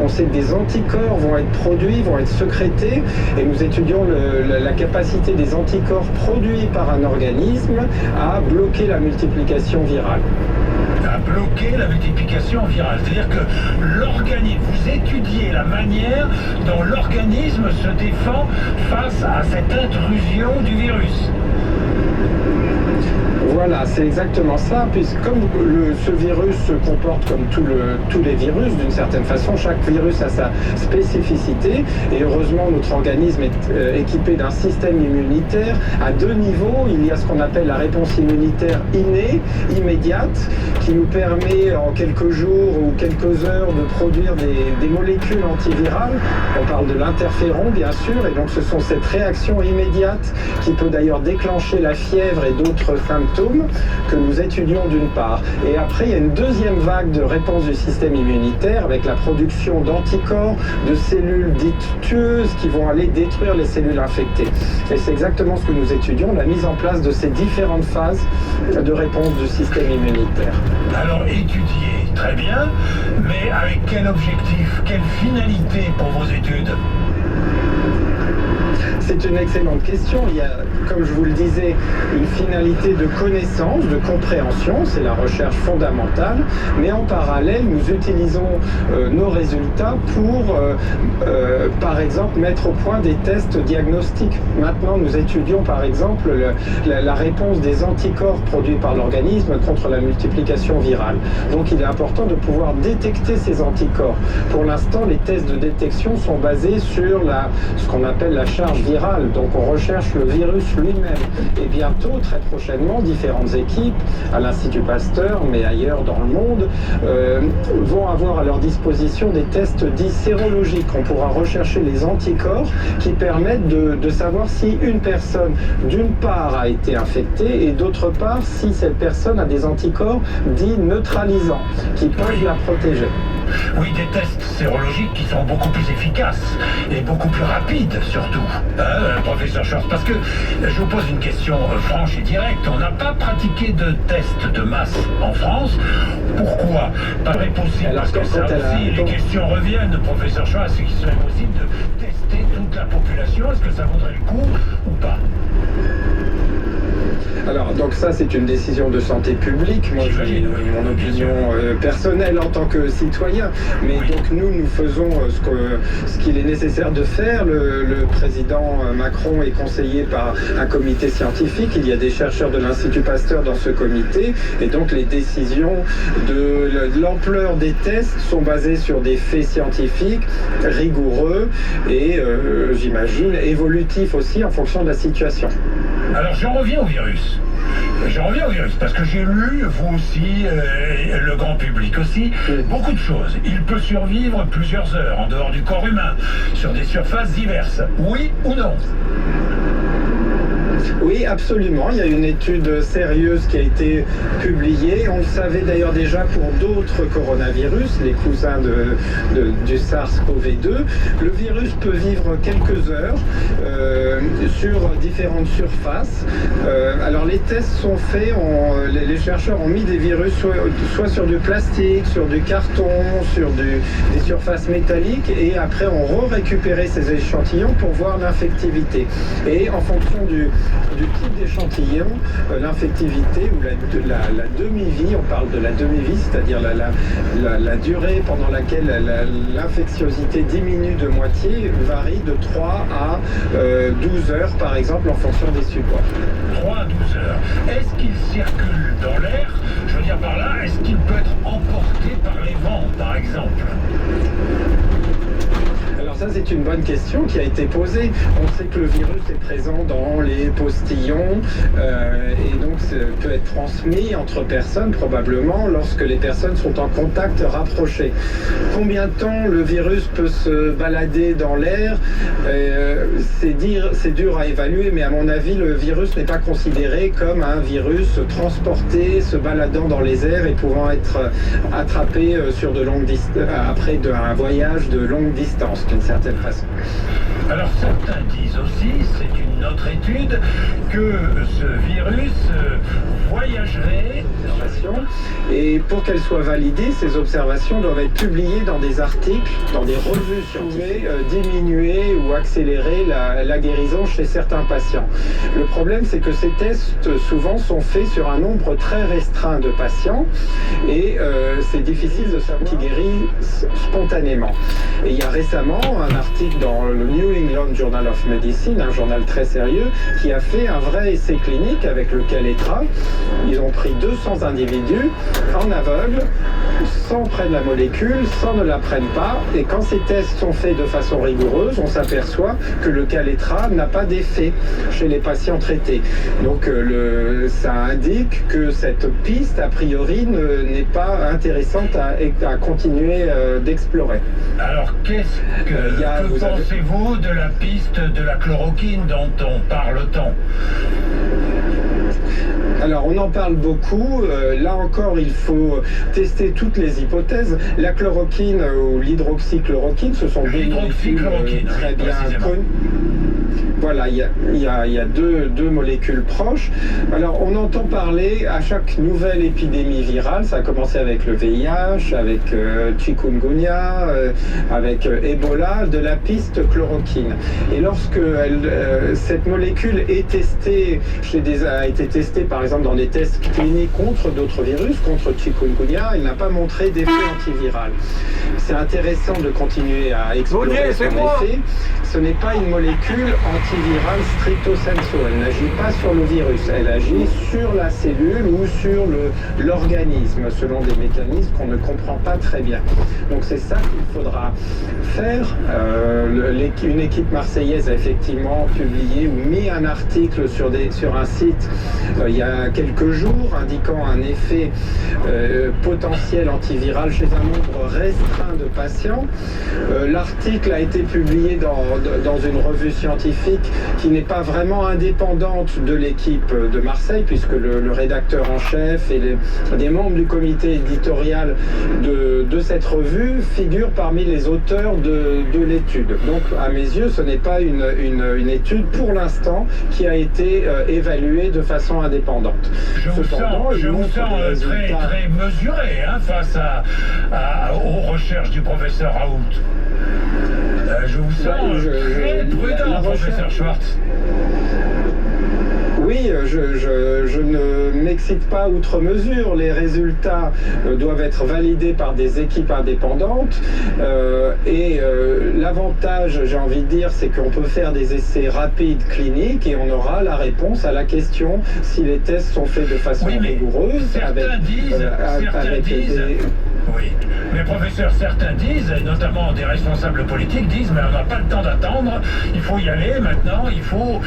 On sait que des anticorps vont être produits, vont être sécrétés, et nous étudions la capacité des anticorps produits par un organisme à bloquer la multiplication virale. À bloquer la multiplication virale. C'est-à-dire que l'organisme, vous étudiez la manière dont l'organisme se défend face à cette intrusion du virus. Voilà, c'est exactement ça, puisque comme ce virus se comporte comme tous les virus, d'une certaine façon, chaque virus a sa spécificité, et heureusement notre organisme est équipé d'un système immunitaire à deux niveaux. Il y a ce qu'on appelle la réponse immunitaire innée, immédiate, qui nous permet en quelques jours ou quelques heures de produire des molécules antivirales. On parle de l'interféron, bien sûr, et donc ce sont cette réaction immédiate qui peut d'ailleurs déclencher la fièvre et d'autres symptômes que nous étudions d'une part. Et après, il y a une deuxième vague de réponse du système immunitaire avec la production d'anticorps, de cellules dites tueuses qui vont aller détruire les cellules infectées. Et c'est exactement ce que nous étudions, la mise en place de ces différentes phases de réponse du système immunitaire. Alors étudier, très bien, mais avec quel objectif, quelle finalité pour vos études ? C'est une excellente question. Il y a, comme je vous le disais, une finalité de connaissance, de compréhension, c'est la recherche fondamentale, mais en parallèle, nous utilisons nos résultats pour, par exemple, mettre au point des tests diagnostiques. Maintenant, nous étudions, par exemple, la réponse des anticorps produits par l'organisme contre la multiplication virale. Donc, il est important de pouvoir détecter ces anticorps. Pour l'instant, les tests de détection sont basés sur ce qu'on appelle la charge virale. Donc on recherche le virus lui-même. Et bientôt, très prochainement, différentes équipes à l'Institut Pasteur, mais ailleurs dans le monde, vont avoir à leur disposition des tests dits sérologiques. On pourra rechercher les anticorps qui permettent de savoir si une personne, d'une part, a été infectée et d'autre part, si cette personne a des anticorps dits neutralisants qui peuvent la protéger. Oui, des tests sérologiques qui sont beaucoup plus efficaces et beaucoup plus rapides surtout, professeur Schwartz, parce que je vous pose une question franche et directe. On n'a pas pratiqué de tests de masse en France. Pourquoi? Pas possible, parce que ça aussi, les questions reviennent, professeur Schwartz, c'est qu'il serait possible de tester toute la population. Est-ce que ça vaudrait le coup ou pas? Alors, donc ça, c'est une décision de santé publique. Moi, j'ai mon opinion personnelle en tant que citoyen. Mais donc, nous faisons ce qu'il est nécessaire de faire. Le président Macron est conseillé par un comité scientifique. Il y a des chercheurs de l'Institut Pasteur dans ce comité. Et donc, les décisions de l'ampleur des tests sont basées sur des faits scientifiques rigoureux et, j'imagine, évolutifs aussi en fonction de la situation. Alors, j'en reviens au virus. Parce que j'ai lu, vous aussi, le grand public aussi, beaucoup de choses. Il peut survivre plusieurs heures en dehors du corps humain, sur des surfaces diverses. Oui ou non? Oui, absolument. Il y a une étude sérieuse qui a été publiée. On le savait d'ailleurs déjà pour d'autres coronavirus, les cousins du SARS-CoV-2. Le virus peut vivre quelques heures sur différentes surfaces. Alors les tests sont faits, les chercheurs ont mis des virus soit sur du plastique, sur du carton, sur des surfaces métalliques, et après on récupéré ces échantillons pour voir l'infectivité. Et en fonction du type d'échantillon, l'infectivité ou la demi-vie, on parle de la demi-vie, c'est-à-dire la durée pendant laquelle l'infectiosité diminue de moitié, varie de 3 à 12 heures par exemple en fonction des supports. 3 à 12 heures. Est-ce qu'il circule dans l'air? Je veux dire par là, est-ce qu'il peut être emporté par les vents par exemple? Alors ça, c'est une bonne question qui a été posée. On sait que le virus est présent dans les postillons et donc peut être transmis entre personnes probablement lorsque les personnes sont en contact rapproché. Combien de temps le virus peut se balader dans l'air? C'est dur à évaluer, mais à mon avis, le virus n'est pas considéré comme un virus transporté, se baladant dans les airs et pouvant être attrapé sur de longues après un voyage de longue distance, d'une certaine façon. Alors certains disent aussi, c'est une autre étude, que ce virus voyagerait. Et pour qu'elles soient validées, ces observations doivent être publiées dans des articles, dans des revues scientifiques, diminuer ou accélérer la guérison chez certains patients. Le problème, c'est que ces tests souvent sont faits sur un nombre très restreint de patients et c'est difficile de savoir qui guérit spontanément. Et il y a récemment un article dans le New England Journal of Medicine, un journal très sérieux, qui a fait un vrai essai clinique avec le Kaletra. Ils ont pris 200 individus en aveugle, sans prennent la molécule, sans ne la prennent pas. Et quand ces tests sont faits de façon rigoureuse, on s'aperçoit que le Kaletra n'a pas d'effet chez les patients traités. Donc ça indique que cette piste, a priori, n'est pas intéressante à continuer d'explorer. Alors, qu'est-ce que pensez-vous de la piste de la chloroquine dont on parle tant ? Alors on en parle beaucoup, là encore il faut tester toutes les hypothèses. La chloroquine ou l'hydroxychloroquine, ce sont deux molécules très bien connues. Voilà, il y a deux molécules proches. Alors on entend parler à chaque nouvelle épidémie virale, ça a commencé avec le VIH, avec chikungunya, avec Ebola, de la piste chloroquine. Et lorsque cette molécule est testée, a été testée par exemple dans des tests cliniques contre d'autres virus, contre chikungunya, elle n'a pas montré d'effet antiviral. C'est intéressant de continuer à explorer son effet. Ce n'est pas une molécule antivirale stricto sensu. Elle n'agit pas sur le virus. Elle agit sur la cellule ou sur l'organisme, selon des mécanismes qu'on ne comprend pas très bien. Donc c'est ça qu'il faudra faire. Une équipe marseillaise a effectivement publié ou mis un article sur un site il y a quelques jours indiquant un effet potentiel antiviral chez un nombre restreint de patients. L'article a été publié dans une revue scientifique qui n'est pas vraiment indépendante de l'équipe de Marseille, puisque le rédacteur en chef et des membres du comité éditorial de cette revue figurent parmi les auteurs de l'étude. Donc à mes yeux, ce n'est pas une étude pour l'instant qui a été évaluée de façon indépendante. Je vous sens très mesuré face aux recherches du professeur Raoult. Je vous sens très prudent, professeur Schwartz. Oui, je ne m'excite pas outre mesure. Les résultats doivent être validés par des équipes indépendantes. L'avantage, j'ai envie de dire, c'est qu'on peut faire des essais rapides cliniques et on aura la réponse à la question si les tests sont faits de façon rigoureuse. Oui, mais professeurs, certains disent, et notamment des responsables politiques disent, mais on n'a pas le temps d'attendre, il faut y aller maintenant, il faut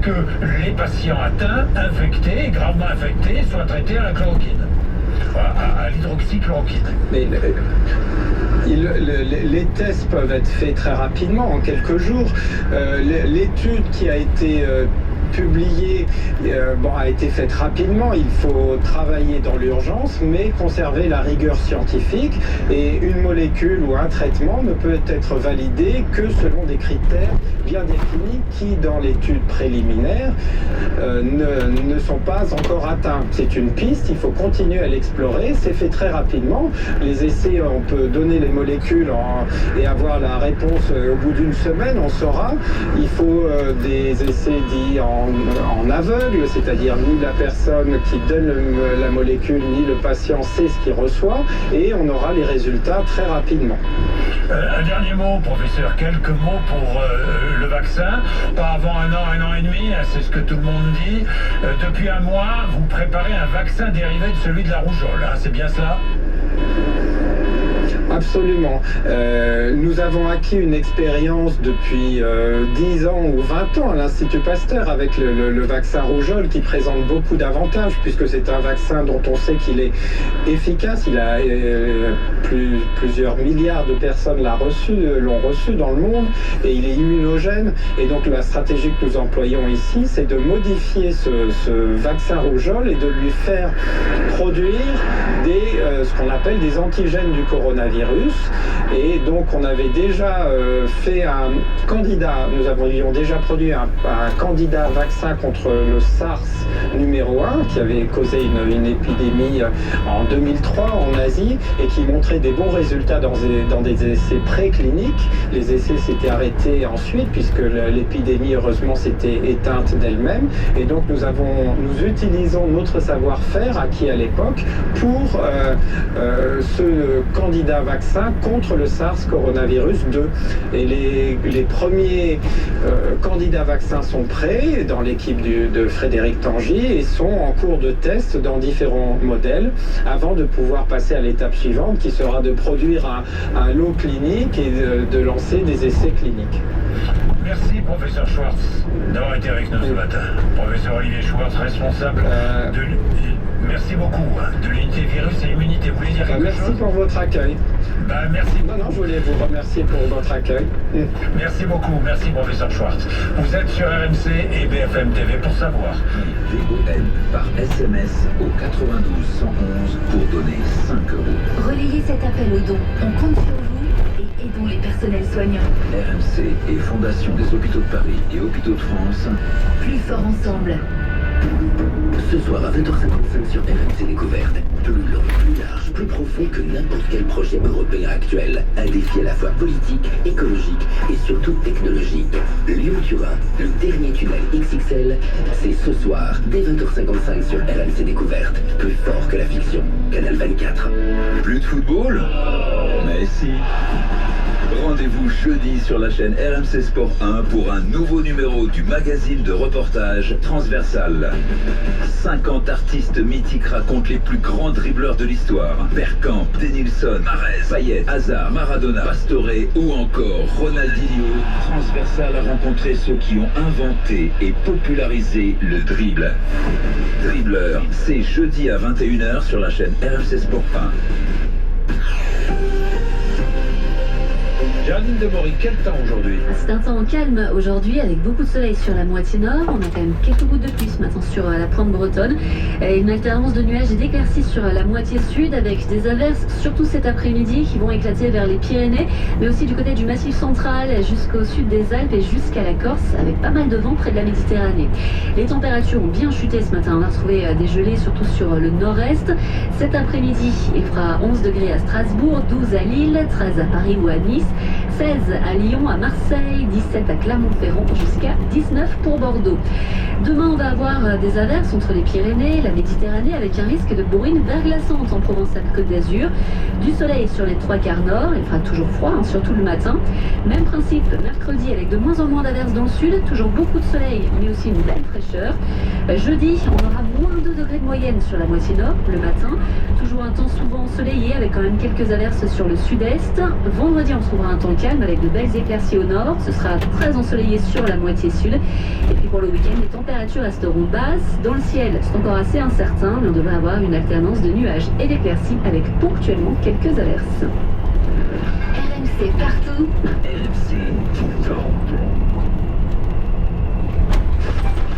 que les patients atteints, infectés, gravement infectés, soient traités à la chloroquine, à l'hydroxychloroquine. Mais les tests peuvent être faits très rapidement, en quelques jours. L'étude qui a été publiée a été faite rapidement. Il faut travailler dans l'urgence, mais conserver la rigueur scientifique. Et une molécule ou un traitement ne peut être validé que selon des critères bien définis qui, dans l'étude préliminaire, ne sont pas encore atteints. C'est une piste, il faut continuer à l'explorer. C'est fait très rapidement. Les essais, on peut donner les molécules et avoir la réponse au bout d'une semaine, on saura. Il faut des essais dits en aveugle, c'est-à-dire ni la personne qui donne la molécule ni le patient sait ce qu'il reçoit, et on aura les résultats très rapidement. Un dernier mot, professeur, quelques mots pour le vaccin. Pas avant un an et demi, c'est ce que tout le monde dit. Depuis un mois, vous préparez un vaccin dérivé de celui de la rougeole, c'est bien cela ? Absolument. Nous avons acquis une expérience depuis 10 ans ou 20 ans à l'Institut Pasteur avec le vaccin rougeole qui présente beaucoup d'avantages puisque c'est un vaccin dont on sait qu'il est efficace. Il a plusieurs milliards de personnes l'ont reçu dans le monde et il est immunogène. Et donc la stratégie que nous employons ici, c'est de modifier ce vaccin rougeole et de lui faire produire ce qu'on appelle des antigènes du coronavirus coronavirus. Et donc on avait déjà fait un candidat, nous avions déjà produit un candidat vaccin contre le SARS numéro 1 qui avait causé une épidémie en 2003 en Asie et qui montrait des bons résultats dans des essais précliniques. Les essais s'étaient arrêtés ensuite puisque l'épidémie heureusement s'était éteinte d'elle-même. Et donc nous utilisons notre savoir-faire acquis à l'époque pour ce candidat vaccin contre le SARS coronavirus 2. Et les premiers candidats vaccins sont prêts dans l'équipe de Frédéric Tangy et sont en cours de test dans différents modèles avant de pouvoir passer à l'étape suivante qui sera de produire un lot clinique et de lancer des essais cliniques. Merci, professeur Schwartz, d'avoir été avec nous ce matin. Professeur Olivier Schwartz, responsable de... Merci beaucoup de l'unité virus et immunité. Vous voulez dire quelque chose? Merci pour votre accueil. Merci. Non, je voulais vous remercier pour votre accueil. Merci beaucoup. Merci, professeur Schwartz. Vous êtes sur RMC et BFM TV pour savoir. VON par SMS au 92 111 pour donner 5 €. Relayez cet appel au don. On compte sur vous et aidons les personnels soignants. RMC et Fondation des Hôpitaux de Paris et Hôpitaux de France. Plus fort ensemble. Ce soir à 20h55 sur RMC Découverte. Plus long, plus large, plus profond que n'importe quel projet européen actuel. Un défi à la fois politique, écologique et surtout technologique. Lyon-Turin, le dernier tunnel XXL, c'est ce soir, dès 20h55 sur RMC Découverte. Plus fort que la fiction. Canal 24. Plus de football? Mais si. Rendez-vous jeudi sur la chaîne RMC Sport 1 pour un nouveau numéro du magazine de reportage Transversal. 50 artistes mythiques racontent les plus grands dribbleurs de l'histoire. Bergkamp, Denilson, Mahrez, Payet, Hazard, Maradona, Pastore ou encore Ronaldinho. Transversal a rencontré ceux qui ont inventé et popularisé le dribble. Dribbleur, c'est jeudi à 21h sur la chaîne RMC Sport 1. Géraldine Demory, quel temps aujourd'hui? C'est un temps calme aujourd'hui avec beaucoup de soleil sur la moitié nord. On a quand même quelques gouttes de pluie ce matin sur la pointe bretonne. Et une alternance de nuages et d'éclaircies sur la moitié sud avec des averses surtout cet après-midi qui vont éclater vers les Pyrénées mais aussi du côté du Massif central jusqu'au sud des Alpes et jusqu'à la Corse avec pas mal de vent près de la Méditerranée. Les températures ont bien chuté ce matin. On a retrouvé des gelées surtout sur le nord-est. Cet après-midi, il fera 11 degrés à Strasbourg, 12 à Lille, 13 à Paris ou à Nice, 16 à Lyon, à Marseille, 17 à Clermont-Ferrand, jusqu'à 19 pour Bordeaux. Demain, on va avoir des averses entre les Pyrénées, la Méditerranée, avec un risque de bourrine verglaçante en Provence-Alpes-Côte d'Azur. Du soleil sur les trois quarts nord, il fera toujours froid, surtout le matin. Même principe mercredi avec de moins en moins d'averses dans le sud, toujours beaucoup de soleil, mais aussi une belle fraîcheur. Jeudi, on aura moins 2 degrés de moyenne sur la moitié nord le matin. Toujours un temps souvent ensoleillé avec quand même quelques averses sur le sud-est. Vendredi, on trouvera un temps calme avec de belles éclaircies au nord. Ce sera très ensoleillé sur la moitié sud. Et puis pour le week-end, les températures resteront basses. Dans le ciel, c'est encore assez incertain, mais on devrait avoir une alternance de nuages et d'éclaircies avec ponctuellement quelques averses. RMC partout. RMC tout le temps.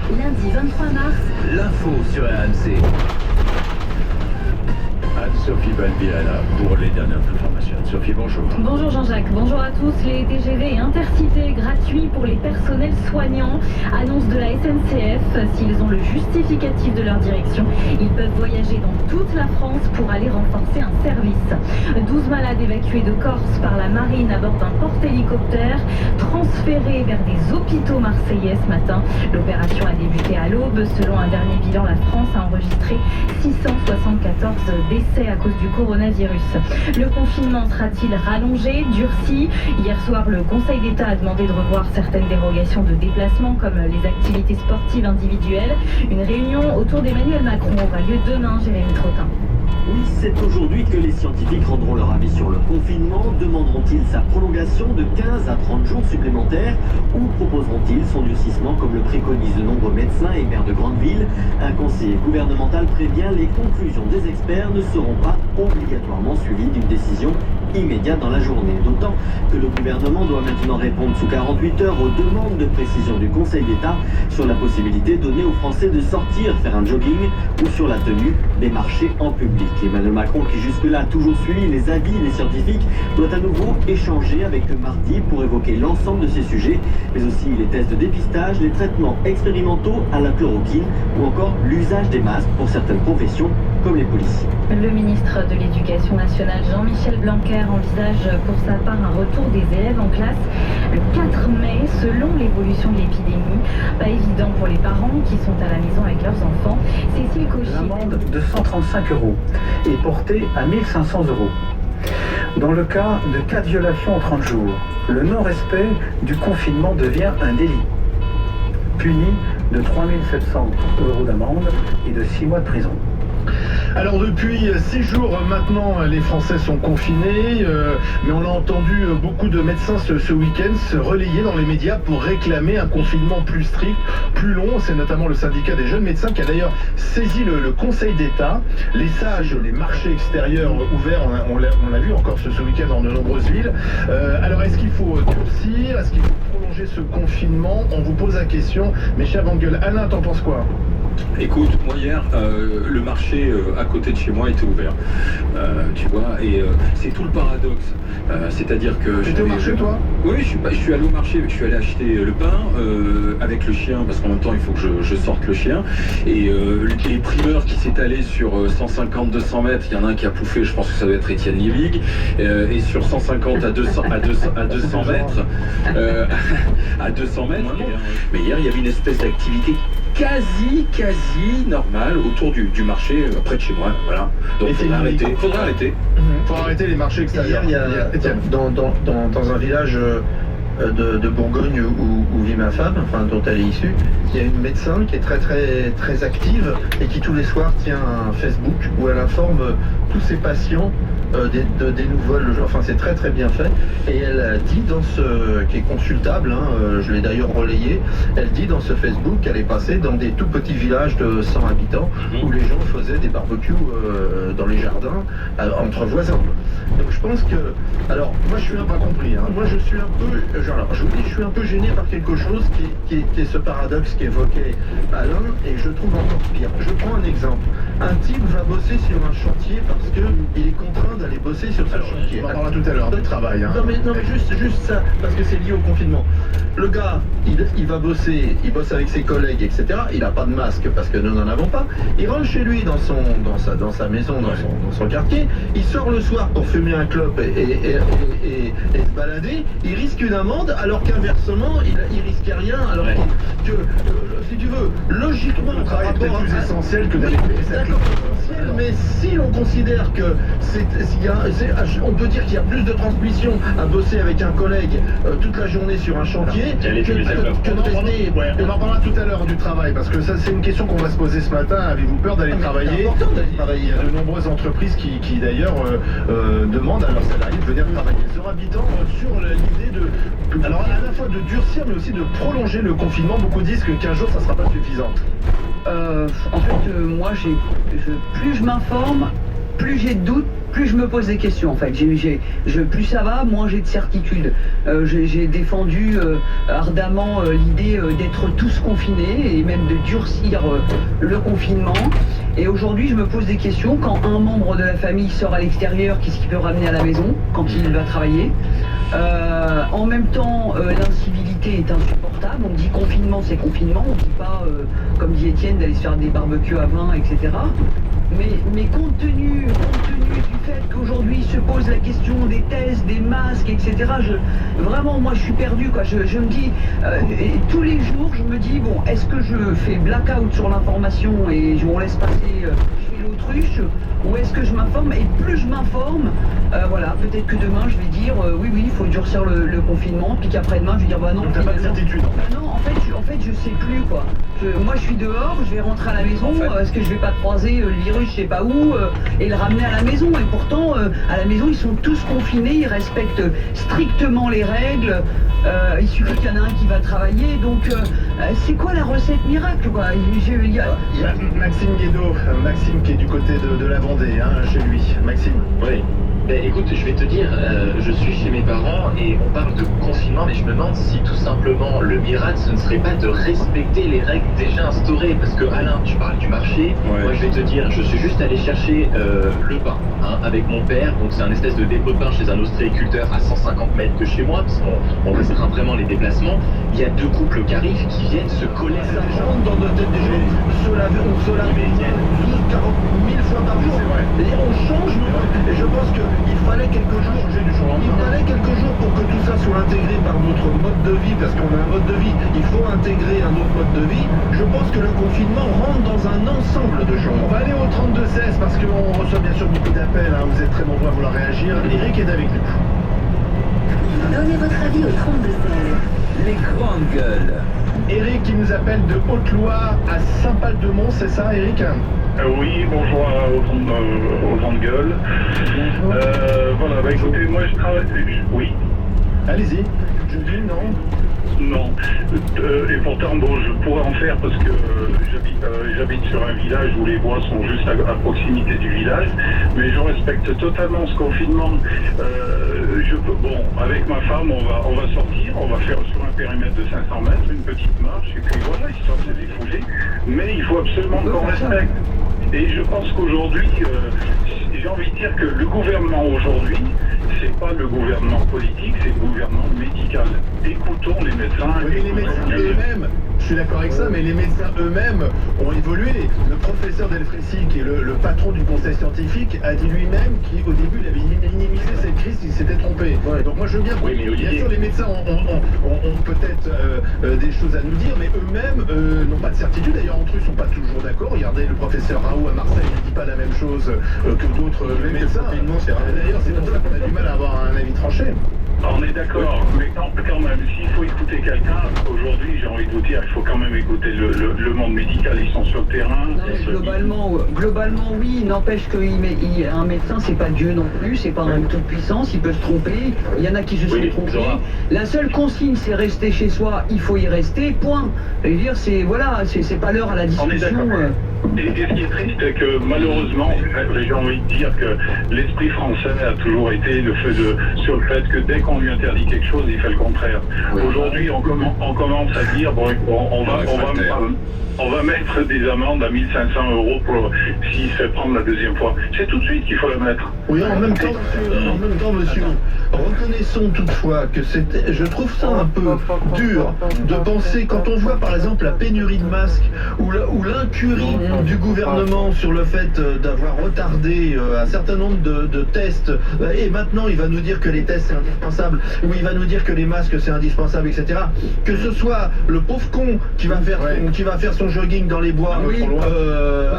Lundi 23 mars. L'info sur RMC. Anne-Sophie Balbi est là pour les dernières informations. Anne-Sophie, bonjour. Bonjour Jean-Jacques, bonjour à tous. Les TGV intercités gratuits pour les personnels soignants. Annonce de la SNCF. S'ils ont le justificatif de leur direction, ils peuvent voyager dans toute la France pour aller renforcer un service. 12 malades évacués de Corse par la marine à bord d'un porte-hélicoptère, transférés vers des hôpitaux marseillais ce matin. L'opération a débuté à l'aube. Selon un dernier bilan, la France a enregistré 674 décès à cause du coronavirus. Le confinement sera-t-il rallongé, durci? Hier soir, le Conseil d'État a demandé de revoir certaines dérogations de déplacement comme les activités sportives individuelles. Une réunion autour d'Emmanuel Macron aura lieu demain, Jérémy Trottin. Oui, c'est aujourd'hui que les scientifiques rendront leur avis sur le confinement. Demanderont-ils sa prolongation de 15 à 30 jours supplémentaires ou proposeront-ils son durcissement comme le préconisent de nombreux médecins et maires de grandes villes? Un conseiller gouvernemental prévient, les conclusions des experts ne seront pas obligatoirement suivies d'une décision immédiate dans la journée. D'autant que le gouvernement doit maintenant répondre sous 48 heures aux demandes de précision du Conseil d'État sur la possibilité donnée aux Français de sortir faire un jogging ou sur la tenue des marchés en public. Emmanuel Macron, qui jusque-là a toujours suivi les avis des scientifiques, doit à nouveau échanger avec eux mardi pour évoquer l'ensemble de ces sujets, mais aussi les tests de dépistage, les traitements expérimentaux à la chloroquine ou encore l'usage des masques pour certaines professions comme les policiers. Le ministre de l'Éducation nationale, Jean-Michel Blanquer, envisage pour sa part un retour des élèves en classe le 4 mai, selon l'évolution de l'épidémie. Pas évident pour les parents qui sont à la maison avec leurs enfants. Cécile Cauchy. L'amende de 135 € est portée à 1 500 €. Dans le cas de 4 violations en 30 jours, le non-respect du confinement devient un délit, puni de 3 700 € d'amende et de 6 mois de prison. Alors depuis 6 jours maintenant, les Français sont confinés, mais on a entendu beaucoup de médecins ce week-end se relayer dans les médias pour réclamer un confinement plus strict, plus long. C'est notamment le syndicat des jeunes médecins qui a d'ailleurs saisi le Conseil d'État. Les sages, les marchés extérieurs ouverts, on l'a vu encore ce week-end dans de nombreuses villes. Alors est-ce qu'il faut durcir? Est-ce qu'il faut prolonger ce confinement? On vous pose la question. Mes chers Vangel, Alain, t'en penses quoi? Écoute, moi hier, le marché à côté de chez moi était ouvert, tu vois, et c'est tout le paradoxe. C'est-à-dire que... Tu étais au marché, toi? Oui, je suis allé au marché, je suis allé acheter le pain avec le chien, parce qu'en même temps, il faut que je sorte le chien. Et les primeurs qui s'étalaient sur 150-200 mètres, il y en a un qui a pouffé, je pense que ça doit être Étienne Liebig, et sur 150 à 200 mètres, mais hier, il y avait une espèce d'activité quasi normal autour du marché près de chez moi, voilà. Donc faudra arrêter. Faut arrêter les marchés extérieurs. Hier, il y a dans un village de Bourgogne où vit ma femme, enfin dont elle est issue, il y a une médecin qui est très active et qui tous les soirs tient un Facebook où elle informe tous ses patients des nouvelles, enfin c'est très bien fait, et elle dit dans qui est consultable, je l'ai d'ailleurs relayé, elle dit dans ce Facebook qu'elle est passée dans des tout petits villages de 100 habitants où les gens faisaient des barbecues dans les jardins entre voisins. Donc je pense que, alors moi je suis un peu compris, moi je suis un peu, je suis un peu gêné par quelque chose qui est ce paradoxe qu'évoquait Alain, et je trouve encore pire. Je prends un exemple. Un type va bosser sur un chantier parce qu'il est contraint d'aller bosser sur ce chantier. On en parlera tout à l'heure, de travail. Non mais juste ça, parce que c'est lié au confinement. Le gars, il va bosser, il bosse avec ses collègues, etc. Il n'a pas de masque parce que nous n'en avons pas. Il rentre chez lui dans sa maison, dans son quartier. Il sort le soir pour fumer un clope et se balader. Il risque une amende, alors qu'inversement, il risque rien. Alors que si tu veux, logiquement, le travail est peut-être plus essentiel que d'aller payer sa clope. Mais si on considère que on peut dire qu'il y a plus de transmission à bosser avec un collègue toute la journée sur un chantier que de rester... On en parlera tout à l'heure du travail, parce que ça c'est une question qu'on va se poser ce matin. Avez-vous peur d'aller travailler? C'est important d'aller travailler. Il y a de nombreuses entreprises qui d'ailleurs demandent à leurs salariés de venir travailler. Sera habitant sur l'idée de... Alors à la fois de durcir, mais aussi de prolonger le confinement. Beaucoup disent que 15 jours ça sera pas suffisant. En fait, moi, plus je m'informe, plus j'ai de doutes, plus je me pose des questions. En fait, plus ça va, moins j'ai de certitude. J'ai défendu ardemment l'idée d'être tous confinés et même de durcir le confinement. Et aujourd'hui, je me pose des questions. Quand un membre de la famille sort à l'extérieur, qu'est-ce qu'il peut ramener à la maison quand il va travailler? En même temps, l'incivilité est insupportable. On dit confinement, c'est confinement. On ne dit pas, comme dit Étienne, d'aller se faire des barbecues à 20, etc. Mais compte tenu du fait qu'aujourd'hui se pose la question des tests, des masques, etc., vraiment, moi, je suis perdu, quoi. Je me dis, et tous les jours, je me dis, bon, est-ce que je fais blackout sur l'information et on laisse passer, je fais l'autruche, ou est-ce que je m'informe? Et plus je m'informe, voilà, peut-être que demain, je vais dire, oui, il faut durcir le confinement, puis qu'après-demain, je vais dire, bah non. T'as pas de certitude. Non, en fait, je sais plus, quoi. Moi, je suis dehors, je vais rentrer à la maison, est-ce que je vais pas croiser le virus, je sais pas où, et le ramener à la maison? Et pourtant, à la maison, ils sont tous confinés, ils respectent strictement les règles. Il suffit qu'il y en a un qui va travailler, donc c'est quoi la recette miracle, quoi? Maxime Guédot, Maxime qui est du côté de la Vendée, chez lui. Maxime. Oui. Ben écoute, je vais te dire, je suis chez mes parents et on parle de confinement, mais je me demande si tout simplement le miracle ce ne serait pas de respecter les règles déjà instaurées. Parce que Alain, tu parles du marché, moi je vais te dire, je suis juste allé chercher le pain avec mon père, donc c'est un espèce de dépôt de pain chez un ostréiculteur à 150 mètres de chez moi, parce qu'on restreint vraiment les déplacements. Il y a 2 couples qui arrivent qui viennent se coller. Ça rentre dans notre tête déjà, on se lave 12, 40 000 fois par jour. Et on change, et je pense qu'il fallait quelques jours. Il fallait quelques jours pour que tout ça soit intégré par notre mode de vie, parce qu'on a un mode de vie, il faut intégrer un autre mode de vie. Je pense que le confinement rentre dans un ensemble de choses. On va aller au 32-16 parce qu'on reçoit bien sûr beaucoup d'appels, vous êtes très nombreux à vouloir réagir. Eric est avec nous. Donnez votre avis au 32-16. Les grandes gueules. Eric qui nous appelle de Haute-Loire à Saint-Pal-de-Mont, c'est ça Eric? Oui, bonjour aux grandes gueules. Voilà, bah écoutez, moi je travaille... Oui. Allez-y. Je dis non. Non. Et pourtant, bon, je pourrais en faire parce que j'habite sur un village où les bois sont juste à proximité du village, mais je respecte totalement ce confinement. Bon, avec ma femme, on va sortir, on va faire sur un périmètre de 500 mètres, une petite marche, et puis voilà, histoire de se défouler. Mais il faut absolument qu'on respecte. Et je pense qu'aujourd'hui, j'ai envie de dire que le gouvernement aujourd'hui, c'est pas le gouvernement politique, c'est le gouvernement médical. Écoutons les médecins. Oui, les médecins eux-mêmes, je suis d'accord avec ça, mais les médecins eux-mêmes ont évolué. Le professeur Delfrécy, qui est le patron du conseil scientifique, a dit lui-même qu'au début, il avait minimisé cette crise, il s'était trompé. Donc moi, je veux bien... Oui, mais bien sûr, les médecins ont peut-être des choses à nous dire, mais eux-mêmes n'ont pas de certitude. D'ailleurs, entre eux, ils ne sont pas toujours d'accord. Regardez, le professeur Raoult à Marseille ne dit pas la même chose que d'autres médecins. D'ailleurs, c'est pour ça qu'on a du mal à avoir un avis tranché. On est d'accord, mais quand même, s'il faut écouter quelqu'un, aujourd'hui, j'ai envie de vous dire, il faut quand même écouter le monde médical, ils sont sur le terrain. Non, globalement, oui, n'empêche qu'un médecin, c'est pas Dieu non plus, c'est pas un toute puissance, il peut se tromper, il y en a qui se sont trompés. La seule consigne, c'est rester chez soi, il faut y rester, point. Je veux dire, c'est pas l'heure à la discussion. Et ce qui est triste, c'est que malheureusement, j'ai envie de dire que l'esprit français a toujours été sur le fait que dès qu'on lui interdit quelque chose, il fait le contraire. Aujourd'hui, on commence à dire, bon, on va mettre des amendes à 1 500 € pour s'il se fait prendre la deuxième fois. C'est tout de suite qu'il faut la mettre. Oui, en même temps, monsieur, reconnaissons toutefois que je trouve ça un peu dur de penser, quand on voit par exemple la pénurie de masques ou l'incurie du gouvernement sur le fait d'avoir retardé un certain nombre de tests, et maintenant il va nous dire que les tests c'est indispensable, ou il va nous dire que les masques c'est indispensable, etc. Que ce soit le pauvre con qui va faire son jogging dans les bois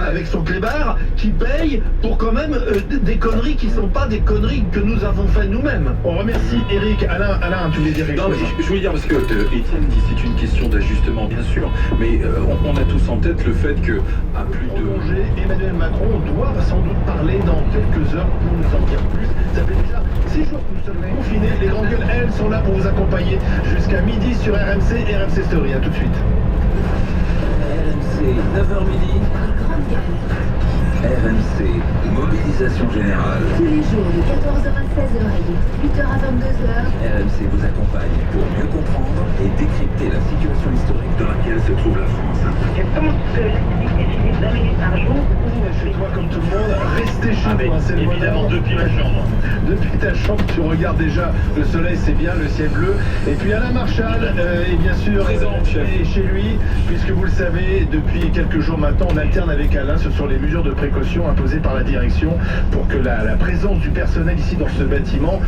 avec son clébard, qui paye pour quand même des conneries qui sont pas des conneries que nous avons fait nous-mêmes. On remercie Eric. Alain, tu voulais dire quelque chose? Je voulais dire parce que Étienne dit c'est une question d'ajustement, bien sûr, mais on a tous en tête le fait que à plus de... Emmanuel Macron doit sans doute parler dans quelques heures pour nous en dire plus. Ça fait déjà 6 jours que nous sommes confinés. Les grandes gueules, elles, sont là pour vous accompagner jusqu'à midi sur RMC et RMC Story. À tout de suite. RMC, 9h midi. RMC, mobilisation générale. Tous les jours de 14h à 16h et de 18h à 22h. RMC vous accompagne pour mieux comprendre et décrypter la situation historique dans laquelle se trouve la France. Je pense que l'activité finit 20 minutes par jour. Chez toi, comme tout le monde, restez chez toi. C'est évidemment depuis ma chambre. Depuis ta chambre, tu regardes déjà le soleil, c'est bien, le ciel bleu. Et puis Alain Marchal est bien sûr chez lui, puisque vous le savez, depuis quelques jours maintenant, on alterne avec Alain. Ce sont les mesures de précaution imposées par la direction pour que la présence du personnel ici dans ce bâtiment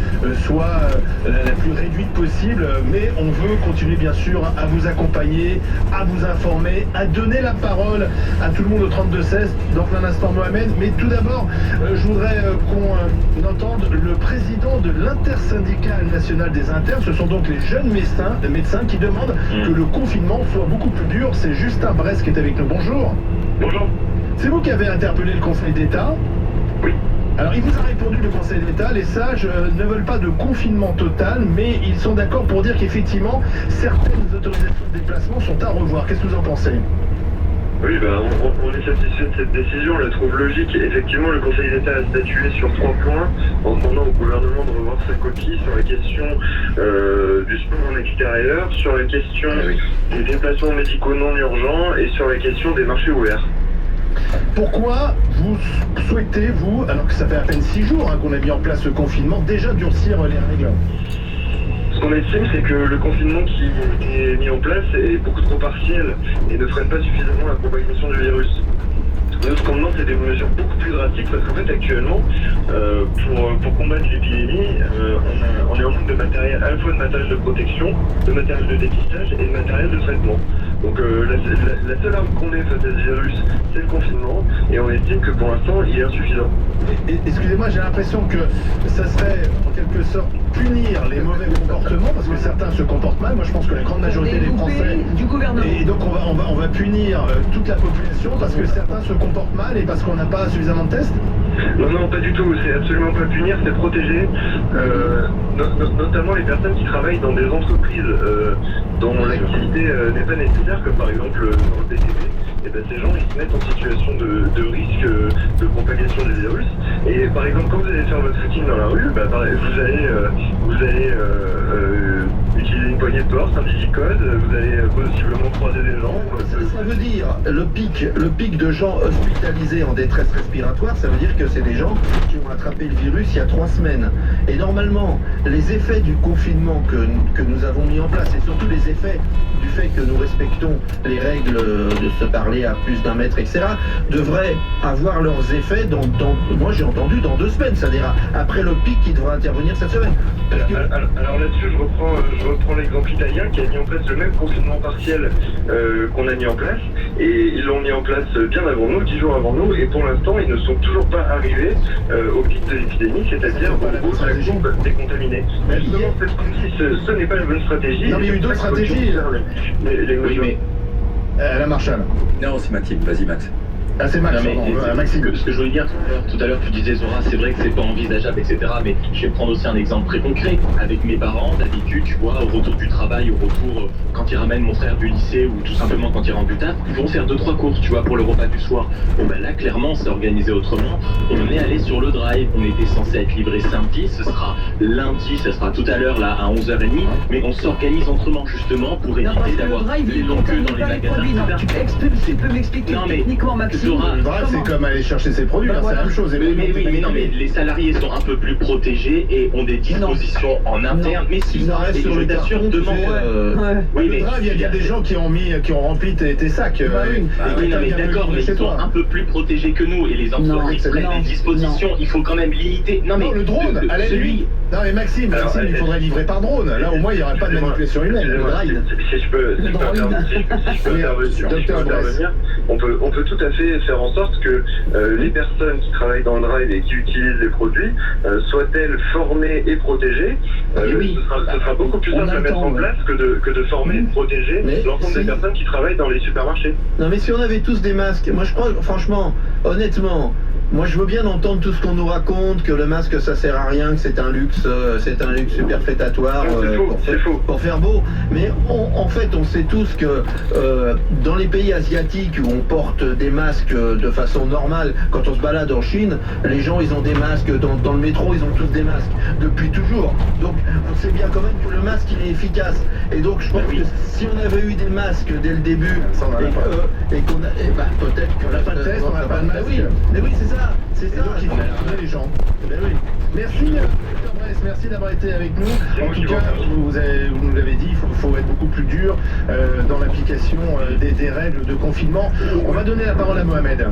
soit la plus réduite possible. Mais on veut continuer bien sûr à vous accompagner, à vous informer, à donner la parole à tout le monde au 32-16 dans un instant Mohamed. Mais tout d'abord, je voudrais qu'on entende le président de l'intersyndicale nationale des internes. Ce sont donc les jeunes médecins qui demandent que le confinement soit beaucoup plus dur. C'est Justin Bresse qui est avec nous. Bonjour. Bonjour. C'est vous qui avez interpellé le Conseil d'État? Oui. Alors il vous a répondu, le Conseil d'État, les sages ne veulent pas de confinement total, mais ils sont d'accord pour dire qu'effectivement, certaines autorisations de déplacement sont à revoir. Qu'est-ce que vous en pensez? Oui, on est satisfait de cette décision, on la trouve logique. Effectivement, le Conseil d'État a statué sur 3 points en demandant au gouvernement de revoir sa copie sur la question du sport en extérieur, sur la question des déplacements médicaux non urgents et sur la question des marchés ouverts. Pourquoi vous souhaitez, vous, alors que ça fait à peine 6 jours qu'on a mis en place ce confinement, déjà durcir les règles? Ce qu'on estime, c'est que le confinement qui est mis en place est beaucoup trop partiel et ne freine pas suffisamment la propagation du virus. Nous, ce qu'on demande, c'est des mesures beaucoup plus drastiques parce qu'en fait, actuellement, pour combattre l'épidémie, on est en manque de matériel, à la fois de matériel de protection, de matériel de dépistage et de matériel de traitement. Donc la seule arme qu'on ait face à ce virus, c'est le confinement, et on estime que pour l'instant, il est insuffisant. Excusez-moi, j'ai l'impression que ça serait en quelque sorte punir les mauvais comportements, parce que certains se comportent mal. Moi, je pense que la grande majorité des Français... du gouvernement. Et donc on va punir toute la population parce que certains se comportent mal et parce qu'on n'a pas suffisamment de tests? Non, pas du tout. C'est absolument pas punir, c'est protéger. Notamment les personnes qui travaillent dans des entreprises dont l'activité n'est pas nécessaire, comme par exemple dans le BTP. Et ben, ces gens, ils se mettent en situation de risque de propagation du virus. Et par exemple, quand vous allez faire votre footing dans la rue, vous allez utiliser une poignée de porte, un digicode, vous allez possiblement croiser des gens. Ça veut dire, le pic de gens hospitalisés en détresse respiratoire, ça veut dire que c'est des gens qui ont attrapé le virus il y a 3 semaines. Et normalement, les effets du confinement que nous avons mis en place, et surtout les effets du fait que nous respectons les règles de se parler à plus d'1 mètre, etc., devraient avoir leurs effets moi j'ai entendu dans 2 semaines, c'est-à-dire après le pic qui devra intervenir cette semaine. Alors là-dessus, je reprends l'exemple italien qui a mis en place le même confinement partiel qu'on a mis en place, et ils l'ont mis en place bien avant nous, 10 jours avant nous, et pour l'instant, ils ne sont toujours pas arrivés au pic de l'épidémie, c'est-à-dire au bout de la courbe décontaminée. Justement, ce n'est pas la bonne stratégie. Non, mais il y a eu d'autres stratégies. Oui, mais... La Marshall. Non, c'est Mathilde. Vas-y, Max. Ah, c'est Max, Maxime. Ce que je voulais dire tout à l'heure, tu disais, Zora, c'est vrai que c'est pas envisageable, etc. Mais je vais prendre aussi un exemple très concret. Avec mes parents, d'habitude, tu vois, au retour du travail, au retour, quand ils ramènent mon frère du lycée ou tout simplement quand ils rentrent du taf, ils vont faire 2-3 courses, tu vois, pour le repas du soir. Bon, ben là, clairement, c'est organisé autrement. On est allé sur le drive, on était censé être livré samedi, ce sera lundi, ce sera tout à l'heure, là, à 11h30. Mais on s'organise autrement, justement, pour éviter d'avoir les longues queues dans les magasins. Tu peux m'expliquer techniquement, Maxime? Le drive, c'est comme aller chercher ses produits, c'est la même chose. Mais les salariés sont un peu plus protégés et ont des dispositions en interne. Mais si, je t'assure, demande. Le drive, il y a des gens qui ont rempli tes sacs. D'accord, mais ils sont un peu plus protégés que nous, et les entreprises prennent des dispositions. Il faut quand même limiter. Non, le drone, à la limite. Non, mais Maxime, il faudrait livrer par drone. Là, au moins, il n'y aurait pas de manipulation humaine. Le drive. Si je peux intervenir, on peut tout à fait faire en sorte que les personnes qui travaillent dans le drive et qui utilisent les produits soient-elles formées et protégées. Ce sera beaucoup plus simple à mettre en place que de former et de protéger l'ensemble des personnes qui travaillent dans les supermarchés. Non, mais si on avait tous des masques, moi je crois, franchement, honnêtement, moi je veux bien entendre tout ce qu'on nous raconte, que le masque ça sert à rien, que c'est un luxe superfétatoire pour faire beau. Mais en fait on sait tous que dans les pays asiatiques où on porte des masques de façon normale, quand on se balade en Chine, les gens ils ont des masques, dans le métro ils ont tous des masques, depuis toujours. Donc on sait bien quand même que le masque il est efficace. Et donc je pense que si on avait eu des masques dès le début, et qu'on a, peut-être qu'on n'a pas de test, on n'a pas de masque. Mais oui, c'est ça. C'est ça. Donc il faut les gens. Merci, Dr Bress, merci d'avoir été avec nous. En tout cas, vous nous l'avez dit, il faut être beaucoup plus dur dans l'application des règles de confinement. On va donner la parole à Mohamed.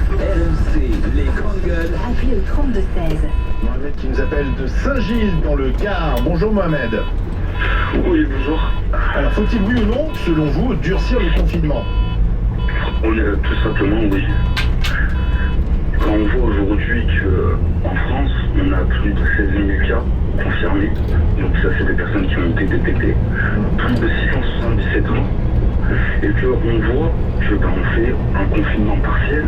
RMC, les grandes gueules. Appelez au 3216. Mohamed qui nous appelle de Saint-Gilles dans le Gard. Bonjour Mohamed. Oui, bonjour. Alors faut-il, oui ou non, selon vous, durcir le confinement? On est tout simplement oui. Quand on voit aujourd'hui qu'en France, on a plus de 16 000 cas confirmés, donc ça c'est des personnes qui ont été détectées, plus de 677 ans, et qu'on voit que on fait un confinement partiel,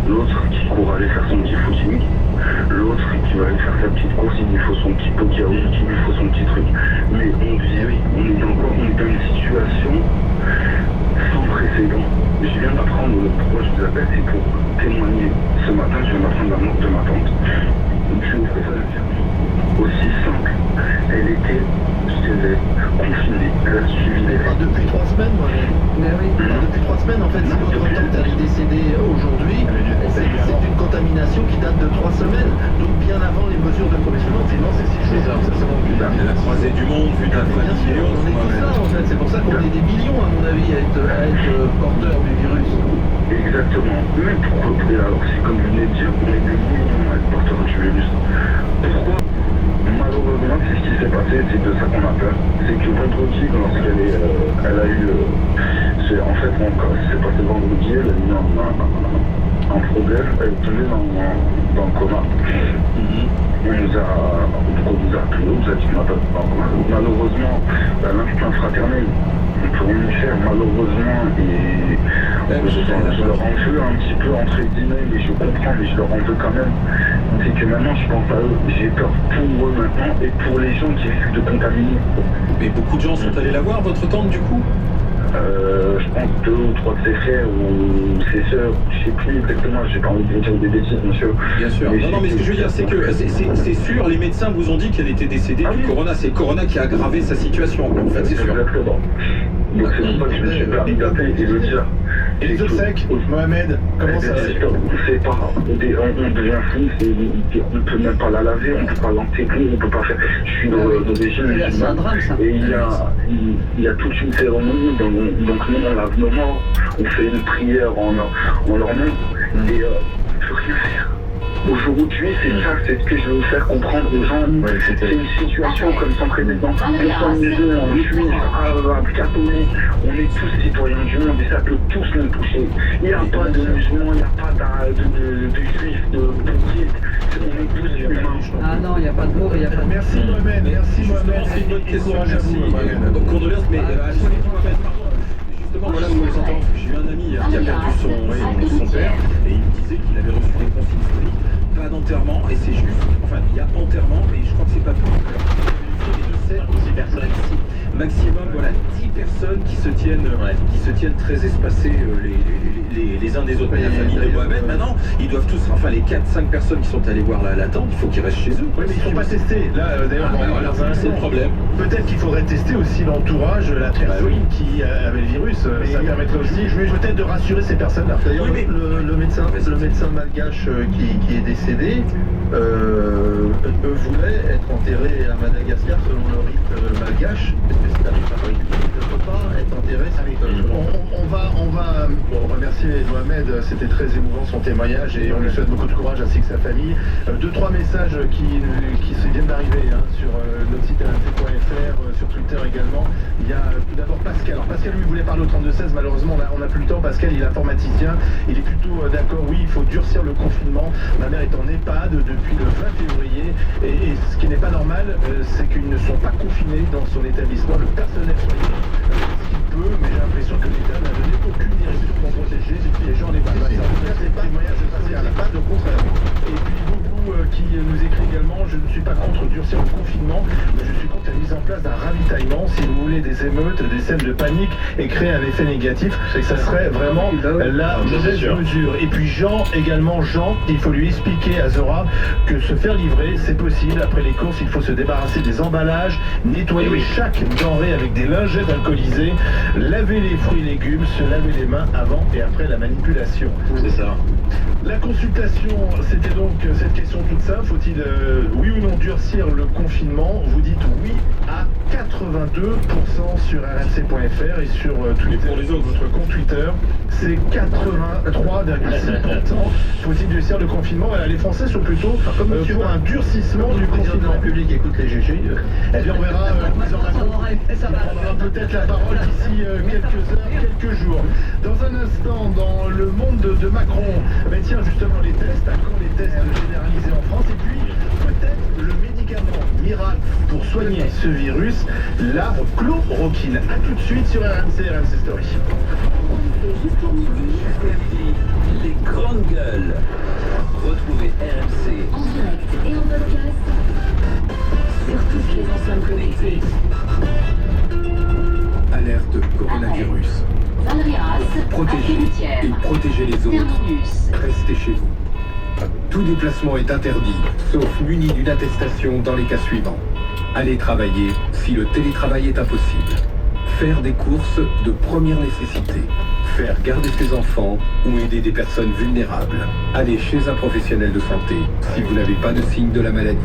l'autre qui court aller faire son petit footing, l'autre qui va aller faire sa petite course, il lui faut son petit pot de yaourt, il lui faut son petit truc. Mais on est dans une situation sans précédent. je viens d'apprendre pourquoi je vous appelle, c'est pour témoigner. Ce matin, je viens d'apprendre la mort de ma tante. Je vous fais ça aussi simple. Elle était chez elle, confinée. Elle a suivi les règles. Depuis 3 semaines, moi. Mais oui. Depuis 3 semaines, en fait, si votre tante elle est décédée aujourd'hui, c'est une contamination qui date de 3 semaines. Donc bien avant les mesures de confinement, sinon c'est 6 jours. Elle a croisé du monde, vu de la famille. On est tout ça, en fait. C'est pour ça qu'on est des millions, à mon avis, à être porteurs du virus. Exactement. Mais pourquoi? Alors, c'est comme vous venez de dire, on est des millions à être porteurs du virus. Pourquoi? Malheureusement, c'est ce qui s'est passé, c'est de ça qu'on a peur. C'est que vendredi, lorsqu'elle a eu... en fait, c'est passé vendredi, elle a eu un problème, elle est tombée dans le coma. On nous a appelé, on nous a dit qu'on n'a pas de coma. Malheureusement, l'instinct fraternel, on peut rien y faire, malheureusement, et je leur en veux un petit peu entre guillemets, mais je comprends, mais je leur en veux quand même. C'est que maintenant je pense à eux, j'ai peur pour eux maintenant et pour les gens qui risquent de contaminer. Mais beaucoup de gens sont allés la voir, votre tante, du coup? Je pense 2 ou 3 de ses frères ou ses sœurs, je sais plus exactement, j'ai pas envie de dire des bêtises, monsieur. Bien sûr. Non, mais ce que je veux dire, c'est que c'est sûr, les médecins vous ont dit qu'elle était décédée du corona. C'est le corona qui a aggravé sa situation, en fait, c'est sûr. Exactement. Donc c'est pour ça que je me suis permis d'appeler et de le dire. Et les obsèques, Mohamed, comment ça se fait? C'est pas, on devient fou, on peut même pas la laver, on peut pas l'intégrer, on peut pas faire. Je suis d'origine musulmane et il y a toute une cérémonie, donc nous on lave nos morts, on fait une prière en leur nom et on peut rien faire. Aujourd'hui, c'est ce que je veux vous faire comprendre aux gens. C'est une situation comme sans précédent. Nous sommes musulmans, juifs, arabes, catholiques, on est tous citoyens du monde et ça peut tous nous toucher. Il n'y a pas de musulmans, il n'y a pas de juifs, de bouddhistes, on est tous humains. Ah non, il n'y a pas de mots, il n'y a pas de... Merci Mohamed, merci Mohamed. C'est une bonne question, merci. Donc condoléances, mais justement, voilà, vous les entendez, j'ai eu un ami qui a perdu son père et il me disait qu'il avait reçu des consignes historiques. Pas d'enterrement, et c'est juste, enfin il y a enterrement, et je crois que c'est pas tout. Les 10 personnes. Maximum, voilà, 10 personnes qui se tiennent très espacées les uns des autres. Mais la famille de Mohamed, maintenant, ils doivent tous, enfin les 4-5 personnes qui sont allées voir la tante, il faut qu'ils restent chez eux. Oui, mais ils ne sont pas testés. Là, d'ailleurs, c'est le problème. Peut-être qu'il faudrait tester aussi l'entourage, la personne qui avait le virus. Ça permettrait aussi peut-être de rassurer ces personnes-là. D'ailleurs, le médecin malgache qui est décédé voulait être enterré à Madagascar selon le rite malgache. Il ne peut pas être enterré on va remercier Mohamed, c'était très émouvant son témoignage et on lui souhaite beaucoup de courage ainsi que sa famille. 2-3 messages qui viennent d'arriver sur notre site rmc.fr, sur Twitter également. Il y a tout d'abord Pascal. Alors Pascal lui voulait parler au 32-16, malheureusement on n'a plus le temps. Pascal il est informaticien, il est plutôt d'accord, oui il faut durcir le confinement. Ma mère est en EHPAD depuis le 20 février et ce qui n'est pas normal c'est qu'ils ne sont pas confinés dans son établissement. Le personnel soignant mais j'ai l'impression que l'État n'a donné aucune direction pour protéger les gens en EHPAD. C'est pas témoignage spatial, pas de contraire. Et puis beaucoup qui nous écrit également, je ne suis pas contre durcir le confinement, mais je suis contre la mise en place d'un ravitaillement, si vous voulez, des émeutes, des scènes de panique et créer un effet négatif, ça serait vraiment la mauvaise mesure. Et puis Jean, il faut lui expliquer à Zora que se faire livrer, c'est possible. Après les courses, il faut se débarrasser des emballages, nettoyer chaque denrée avec des lingettes alcoolisées, laver les fruits et légumes, se laver les mains avant et après la manipulation. C'est ça. La consultation, c'était donc cette question toute simple. Faut-il, oui ou non, durcir le confinement? Vous dites oui à 82% sur rmc.fr et sur Twitter, votre compte Twitter. C'est 83,6%. Faut-il durcir le confinement? Les Français sont plutôt pour un durcissement du confinement. Le public écoute les GG. Eh bien, on verra. Ça prendra peut-être la parole d'ici quelques heures, quelques jours. Dans un instant, dans le monde de Macron, tiens, justement, les tests, à quand les tests généralisés en France? Et puis, peut-être le médicament miracle pour soigner ce virus, la chloroquine. A tout de suite sur RMC Story. Les grandes gueules. Retrouvez RMC en direct et en podcast sur toutes les enceintes connectées. Alerte coronavirus. Protégez et protégez les autres. Restez chez vous. Tout déplacement est interdit, sauf muni d'une attestation dans les cas suivants. Aller travailler si le télétravail est impossible. Faire des courses de première nécessité. Faire garder ses enfants ou aider des personnes vulnérables. Aller chez un professionnel de santé si vous n'avez pas de signe de la maladie.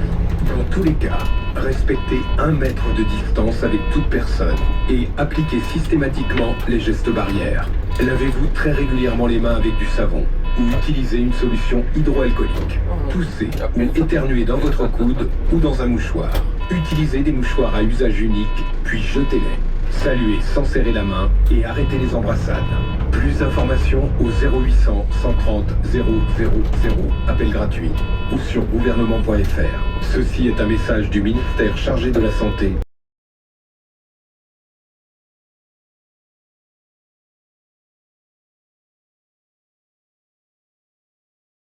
Dans tous les cas, respectez 1 mètre de distance avec toute personne et appliquez systématiquement les gestes barrières. Lavez-vous très régulièrement les mains avec du savon ou utilisez une solution hydroalcoolique. Toussez ou éternuez dans votre coude ou dans un mouchoir. Utilisez des mouchoirs à usage unique, puis jetez-les. Saluez sans serrer la main et arrêtez les embrassades. Plus d'informations au 0800 130 000, appel gratuit, ou sur gouvernement.fr. Ceci est un message du ministère chargé de la Santé